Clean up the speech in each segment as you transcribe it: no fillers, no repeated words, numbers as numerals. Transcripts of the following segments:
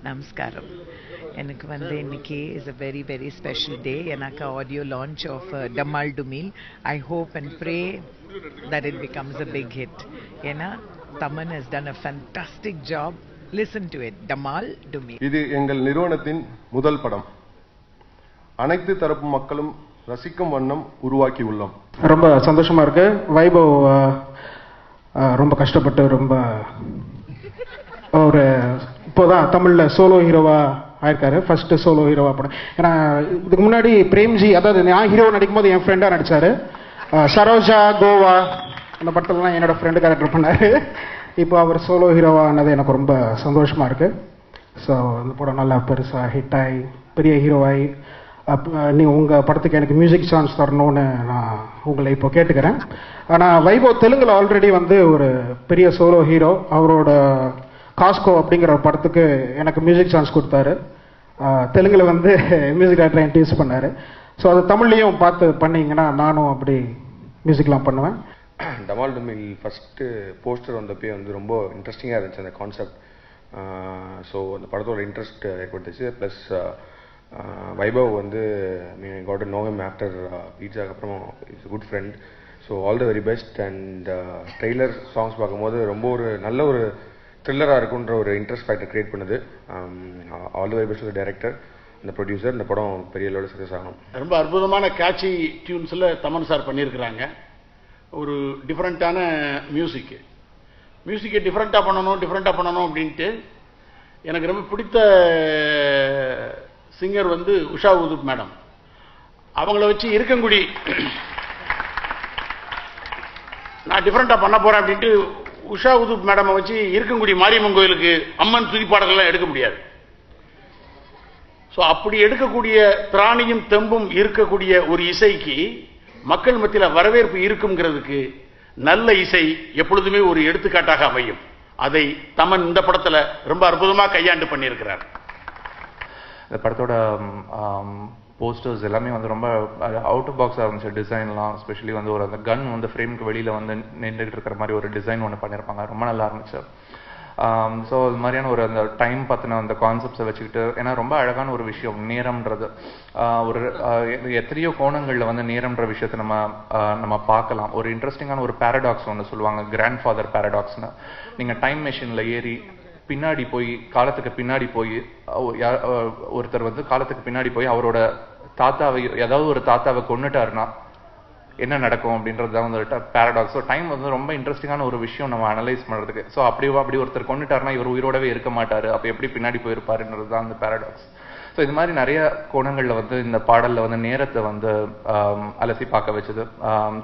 Namaskaram. எனக்கு வந்து இன்னைக்கு is a very very special day. எனக்கு audio launch of Damal Dumil. I hope and pray that it becomes a big hit. ஏன்னா Taman has done a fantastic job. Listen to it. Damal Dumil. இது எங்கள் நிறுவனத்தின் முதல் படம். அனைத்து தரப்பு மக்களும் ரசிக்கும் வண்ணம் உருவாக்கி உள்ளோம். ரொம்ப சந்தோஷமா இருக்கு. வைபவ் ரொம்ப கஷ்டப்பட்டு ரொம்ப ஒரு இப்போதான் தமிழ்ல சோலோ ஹீரோவா ஆயிருக்காரு. ஃபர்ஸ்ட் சோலோ ஹீரோவா படம். ஏன்னா இதுக்கு முன்னாடி பிரேம்ஜி, அதாவது நான் ஹீரோ நடிக்கும் போது என் ஃப்ரெண்டா நடிச்சாரு. சரோஜா, கோவா அந்த படத்துலலாம் என்னோட ஃப்ரெண்டு கேரக்டர் பண்ணாரு. இப்போ அவர் சோலோ ஹீரோவா ஆனது எனக்கு ரொம்ப சந்தோஷமா இருக்கு. ஸோ அந்த படம் நல்லா பெருசா ஹிட் ஆகி பெரிய ஹீரோவாகி நீங்கள் உங்கள் படத்துக்கு எனக்கு மியூசிக் சான்ஸ் தரணும்னு நான் உங்களை இப்போ கேட்டுக்கிறேன். ஆனால் வைபவ் தெலுங்கில் ஆல்ரெடி வந்து ஒரு பெரிய சோலோ ஹீரோ. அவரோட காஸ்கோ அப்படிங்கிற படத்துக்கு எனக்கு மியூசிக் சான்ஸ் கொடுத்தாரு. தெலுங்கில் வந்து மியூசிக் டைரக்டரை இன்ட்ரடியூஸ் பண்ணார். ஸோ அது தமிழ்லையும் பார்த்து பண்ணிங்கன்னா நானும் அப்படி மியூசிக்லாம் பண்ணுவேன். டமால் டுமில் ஃபஸ்ட்டு போஸ்டர் வந்தப்பே வந்து ரொம்ப இன்ட்ரெஸ்டிங்காக இருந்துச்சு அந்த கான்செப்ட். ஸோ அந்த படத்தோட இன்ட்ரெஸ்ட் ஏற்படுத்துச்சு. ப்ளஸ் வைபவ் வந்து got to know him after பீட்சாக்கு அப்புறம் is good friend. So all the very best. And trailer songs பார்க்கும்போது ரொம்ப ஒரு நல்ல ஒரு த்ரில்லராக இருக்குன்ற ஒரு இன்ட்ரெஸ்ட் ஃபேக்டர் கிரியேட் பண்ணுது. All the very best director, இந்த ப்ரொடியூசர். இந்த படம் பெரிய லெவலில் சக்ஸஸ் ஆகணும். ரொம்ப அற்புதமான கேட்சி டியூன்ஸில் தமன் சார் பண்ணியிருக்கிறாங்க. ஒரு டிஃப்ரெண்ட்டான மியூசிக்கை டிஃப்ரெண்ட்டாக பண்ணணும் அப்படின்ட்டு எனக்கு ரொம்ப பிடித்த சிங்கர் வந்து உஷா உதுப் மேடம். அவங்கள வச்சு இருக்கங்குடி நான் டிஃப்ரெண்ட்டாக பண்ண போகிறேன் அப்படின்ட்டு உஷா உதுப் மேடமை வச்சு இருக்கங்குடி மாரியம்மன் கோயிலுக்கு அம்மன் துதிப்பாடல்கள்லாம் எடுக்க முடியாது. ஸோ அப்படி எடுக்கக்கூடிய திராணியும் தெம்பும் இருக்கக்கூடிய ஒரு இசைக்கு மக்கள் மத்தியில் வரவேற்பு இருக்குங்கிறதுக்கு நல்ல இசை எப்பொழுதுமே ஒரு எடுத்துக்காட்டாக அமையும். அதை தமன் இந்த படத்தில் ரொம்ப அற்புதமாக கையாண்டு பண்ணியிருக்கிறார். இந்த படத்தோட போஸ்டர்ஸ் எல்லாமே வந்து ரொம்ப அவுட் ஆஃப் பாக்ஸாக இருந்துச்சு. டிசைன்லாம் எஸ்பெஷலி வந்து ஒரு அந்த கன் வந்து ஃப்ரேமுக்கு வெளியில் வந்து நின்றுகிட்டு இருக்கிற மாதிரி ஒரு டிசைன் ஒன்று பண்ணியிருப்பாங்க. ரொம்ப நல்லா இருந்துச்சு. ஸோ அது மாதிரியான ஒரு அந்த டைம் பற்றின அந்த கான்செப்ட்ஸை வச்சுக்கிட்டு, ஏன்னா ரொம்ப அழகான ஒரு விஷயம் நேரம்ன்றது. ஒரு எத்தனையோ கோணங்களில் வந்து நேரம்ன்ற விஷயத்தை நம்ம பார்க்கலாம். ஒரு இன்ட்ரெஸ்டிங்கான ஒரு பேரடாக்ஸ் ஒன்று சொல்லுவாங்க, கிராண்ட் ஃபாதர் பேரடாக்ஸ்னு. நீங்கள் டைம் மெஷினில் ஏறி பின்னாடி போய் காலத்துக்கு பின்னாடி போய் ஒருத்தர் வந்து காலத்துக்கு பின்னாடி போய் அவரோட தாத்தாவை, ஏதாவது ஒரு தாத்தாவை கொன்னுட்டாருன்னா என்ன நடக்கும் அப்படின்றது தான் வந்து பேரடாக்ஸ். ஸோ டைம் வந்து ரொம்ப இன்ட்ரெஸ்டிங்கான ஒரு விஷயம் நம்ம அனலைஸ் பண்ணுறதுக்கு. ஸோ அப்படி ஒருத்தர் கொண்டுட்டாருன்னா இவர் உயிரோடவே இருக்க மாட்டார், அப்போ எப்படி பின்னாடி போயிருப்பாருன்றது தான் அந்த பேரடாக்ஸ். ஸோ இது மாதிரி நிறைய கோணங்களில் வந்து இந்த பாடலில் வந்து நேரத்தை வந்து அலசி பார்க்க வச்சது.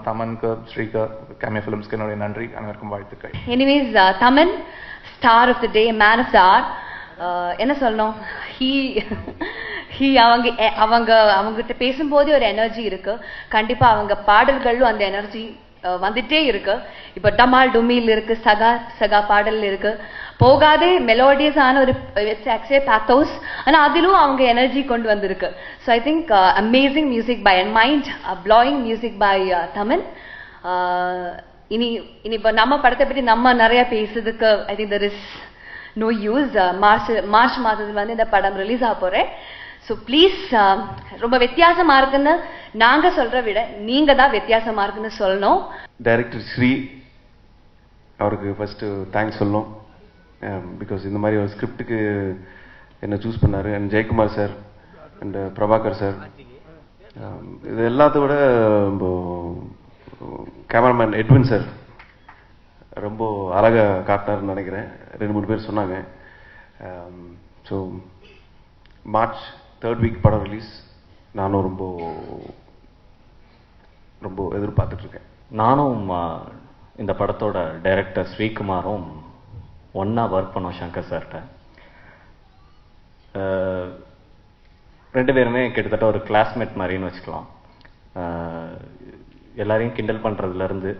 தமனுக்கு, ஸ்ரீக்கு, கேமியா ஃபிலிம்ஸ்க்கு என்னுடைய நன்றி, அனைவருக்கும் வாழ்த்துக்கள். Anyways Thaman, star of the day, man of the hour. என்ன சொல்லணும், அவங்ககிட்ட பேசும்போது ஒரு எனர்ஜி இருக்கு. கண்டிப்பா அவங்க பாடல்களும் அந்த எனர்ஜி வந்துட்டே இருக்கு. இப்ப டமால் டுமில் இருக்கு, சகா பாடல் இருக்கு, போகாதே மெலோடியஸ் ஆன ஒரு பேத்தோஸ், ஆனா அதிலும் அவங்க எனர்ஜி கொண்டு வந்திருக்கு. So I think amazing music by and mind blowing music by Thaman. இனி இப்ப நம்ம படத்தை பற்றி நம்ம நிறைய பேசுறதுக்கு I think there is no use. March மாதத்துல வந்து இந்த படம் ரிலீஸ் ஆக போறேன். ஸோ ப்ளீஸ், ரொம்ப வித்தியாசமா இருக்குன்னு நாங்க சொல்ற விட நீங்க தான் வித்தியாசமா இருக்குன்னு சொல்லணும். டைரக்டர் ஸ்ரீ அவருக்கு ஃபர்ஸ்ட் தேங்க்ஸ் சொல்லணும். பிகாஸ் இந்த மாதிரி ஒரு ஸ்கிரிப்டுக்கு என்ன சூஸ் பண்ணாரு. And Jayakumar sir and Prabhakar sir, இது எல்லாத்த விட கேமராமேன் எட்வின் சார் ரொம்ப அழகாக காட்டினார்னு நினைக்கிறேன். 2-3 பேர் சொன்னாங்க. ஸோ மார்ச் 3rd வீக் படம் ரிலீஸ். நானும் ரொம்ப எதிர்பார்த்துட்ருக்கேன். நானும் இந்த படத்தோட டைரக்டர் ஸ்ரீகுமாரும் ஒன்றா ஒர்க் பண்ணோம் சங்கர் சார்கிட்ட. 2 பேருமே கிட்டத்தட்ட ஒரு கிளாஸ்மேட் மாதிரின்னு வச்சுக்கலாம். எல்லாரையும் கிண்டல் பண்ணுறதுலேருந்து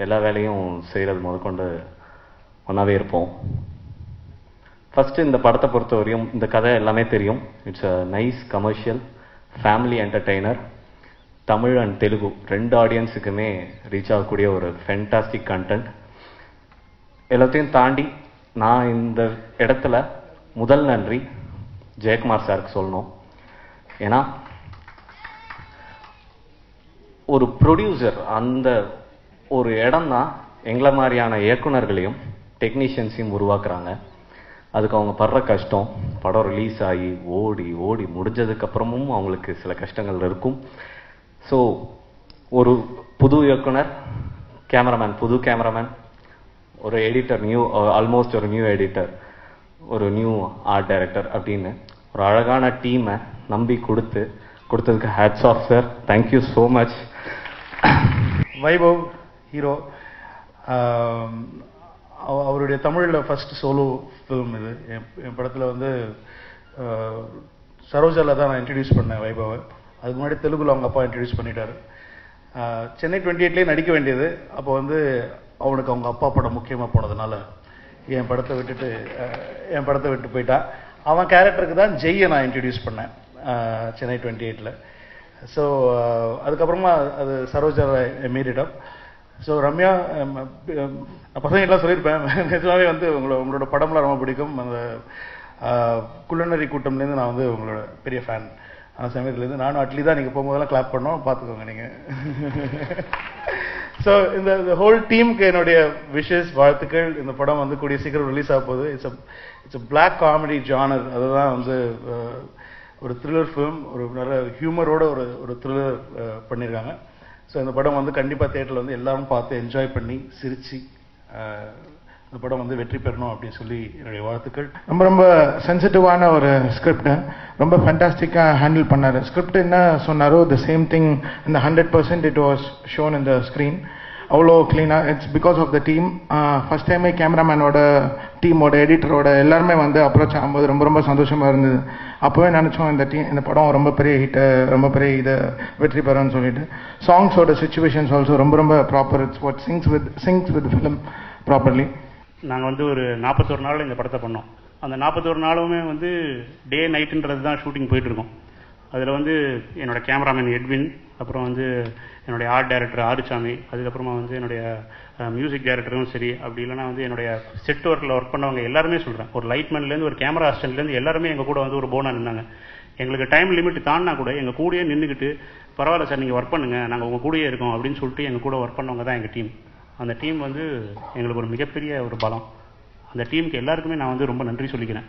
எல்லா வேலையும் செய்கிறது முதற்கொண்டு ஒன்றாவே இருப்போம். ஃபஸ்ட்டு இந்த படத்தை பொறுத்தவரையும் இந்த கதை எல்லாமே தெரியும். It's a nice commercial family entertainer. Tamil and Telugu 2 ஆடியன்ஸுக்குமே ரீச் ஆகக்கூடிய ஒரு ஃபென்டாஸ்டிக் கண்டென்ட். எல்லாத்தையும் தாண்டி நான் இந்த இடத்துல முதல் நன்றி ஜெயக்குமார் சாருக்கு சொல்லணும். ஏன்னா ஒரு ப்ரொடியூசர் அந்த ஒரு இடம் தான் எங்களை மாதிரியான இயக்குனர்களையும் டெக்னீஷியன்ஸையும் உருவாக்குறாங்க. அதுக்கு அவங்க படுற கஷ்டம், படம் ரிலீஸ் ஆகி ஓடி ஓடி முடிஞ்சதுக்கப்புறமும் அவங்களுக்கு சில கஷ்டங்கள் இருக்கும். ஸோ ஒரு புது இயக்குனர், கேமராமேன், புது கேமராமேன், ஒரு எடிட்டர், ஆல்மோஸ்ட் ஒரு நியூ எடிட்டர், ஒரு நியூ ஆர்ட் டைரக்டர் அப்படின்னு ஒரு அழகான டீமை நம்பி கொடுத்ததுக்கு hats off sir. Thank you so much. Vaibhav hero, அவருடைய தமிழில் ஃபர்ஸ்ட் சோலோ ஃபிலிம் இது. என் படத்தில் வந்து சரோஜாவில் தான் நான் இன்ட்ரடியூஸ் பண்ணேன் வைபவை. அதுக்கு முன்னாடி தெலுங்குல அவங்க அப்பா இன்ட்ரடியூஸ் பண்ணிட்டாரு. சென்னை 28லேயே நடிக்க வேண்டியது. அப்போ வந்து அவனுக்கு அவங்க அப்பா படம் முக்கியமாக போனதுனால என் படத்தை விட்டு போயிட்டான். அவன் கேரக்டருக்கு தான் ஜெய்யை நான் இன்ட்ரடியூஸ் பண்ணேன் சென்னை 28ல். ஸோ அதுக்கப்புறமா அது சரோஜா மீறிடம். ஸோ ரம்யா, பசங்கெல்லாம் சொல்லியிருப்பேன், நிஜமாவே வந்து உங்களோட படம்லாம் ரொம்ப பிடிக்கும். அந்த குள்ளநரி கூட்டம்லேருந்து நான் வந்து உங்களோட பெரிய ஃபேன். அந்த சமயத்துலேருந்து நானும் அட்லி தான் நீங்கள் போகும்போதெல்லாம் கிளாப் பண்ணோம், பார்த்துக்கோங்க நீங்கள். ஸோ இந்த ஹோல் டீமுக்கு என்னுடைய விஷஸ், வாழ்த்துக்கள். இந்த படம் வந்து கூடிய சீக்கிரம் ரிலீஸ் ஆக போகுது. It's a black comedy genre. அதுதான் வந்து ஒரு த்ரில்லர் ஃபிலிம், ஒரு நல்ல ஹியூமரோட ஒரு த்ரில்லர் பண்ணியிருக்காங்க. ஸோ இந்த படம் வந்து கண்டிப்பாக தியேட்டரில் வந்து எல்லாரும் பார்த்து என்ஜாய் பண்ணி சிரிச்சு இந்த படம் வந்து வெற்றி பெறணும் அப்படின்னு சொல்லி என்னுடைய வாழ்த்துக்கள். ரொம்ப சென்சிட்டிவான ஒரு ஸ்கிரிப்ட், ரொம்ப ஃபேண்டாஸ்டிக்காக ஹேண்டில் பண்ணார். ஸ்கிரிப்ட் என்ன சொன்னாரோ த சேம் திங் இந்த 100% it was shown in the screen. அவ்வளோ க்ளீனாக. It's because of the team. First டைமே கேமராமேனோட, டீமோட, எடிட்டரோட எல்லாருமே வந்து அப்ரோச் ஆகும்போது ரொம்ப சந்தோஷமாக இருந்தது. அப்போவே நினச்சோம் இந்த படம் ரொம்ப பெரிய ஹிட்டு, ரொம்ப பெரிய இதை வெற்றி பெறும்னு சொல்லிட்டு. சாங்ஸோட சிச்சுவேஷன்ஸ் ஆல்சோ ரொம்ப proper. It's what syncs with film properly. நாங்கள் வந்து ஒரு 41 நாள் இந்த படத்தை பண்ணோம். அந்த 41 நாளுமே வந்து டே நைட்டுன்றது தான் ஷூட்டிங் போயிட்டுருக்கோம். அதில் வந்து என்னோட கேமராமேன் எட்வின், அப்புறம் வந்து என்னுடைய ஆர்ட் டைரக்டர் ஆறுசாமி, அதுக்கப்புறமா வந்து என்னுடைய மியூசிக் டைரக்டரும் சரி, அப்படி இல்லைனா வந்து என்னுடைய செட் ஒர்க்கில் ஒர்க் பண்ணவங்க எல்லாருமே சொல்கிறேன், ஒரு லைட்மேன்லேருந்து ஒரு கேமரா அசிஸ்டன்ட்லேருந்து எல்லாருமே எங்கள் கூட வந்து ஒரு போனாக நின்னாங்க. எங்களுக்கு டைம் லிமிட் தாண்டினா கூட எங்கள் கூடயே நின்றுக்கிட்டு, பரவாயில்ல சார் நீங்கள் ஒர்க் பண்ணுங்கள், நாங்கள் உங்கள் கூடயே இருக்கோம் அப்படின்னு சொல்லிட்டு எங்கள் கூட ஒர்க் பண்ணவங்க தான் எங்கள் டீம். அந்த டீம் வந்து எங்களுக்கு ஒரு மிகப்பெரிய ஒரு பலம். அந்த டீமுக்கு எல்லாருக்குமே நான் வந்து ரொம்ப நன்றி சொல்லிக்கிறேன்.